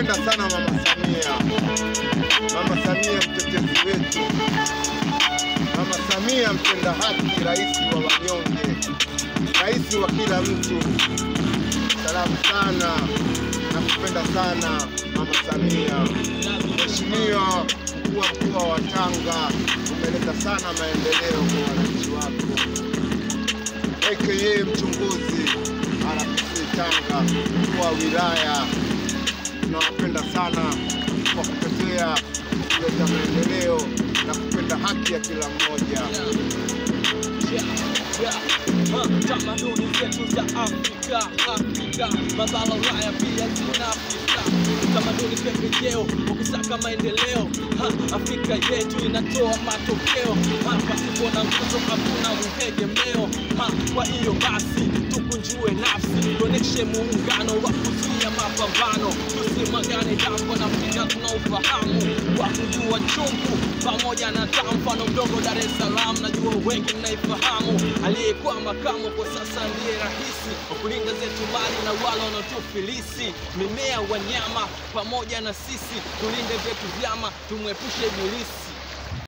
Tunapenda sana Mama Samia. Mama Samia mtetezi wetu. Mama Samia mpenda haki, rais wa wanyonge, rais wa kila mtu. Salamu sana, nakupenda sana Mama Samia. Mheshimiwa mkuu wa mkoa wa Tanga, umeleta sana maendeleo kwa wananchi wako. AKA mchunguzi RPC Tanga, mkuu wa wilaya, tunawapenda sana kwa kutetea kuleta maendeleo na kupenda haki ya kila mmoja. Tamaduni zetu za Afrika, mabala Ulaya pia zinafika. Tamaduni pembejeo, ukisaka maendeleo, Afrika yetu inatoa matokeo. Pasipo na nguzo hakuna mutegemeo. Kwa hiyo basi tukunjue nafsi, tuoneshe muungano wa kuzuia mapambano. Tusimagane jambo na Afrika tunaufahamu, kwa kujua chungu pamoja na damu. Mfano mdogo Dar es Salaam, najua wengi mnaifahamu. Aliyekuwa makamu kwa sasa ndiye rahisi, kulinda zetu mali na wale wanaotufilisi. Mimea, wanyama pamoja na sisi, tulinde vyetu vyama, tumwepushe ibilisi.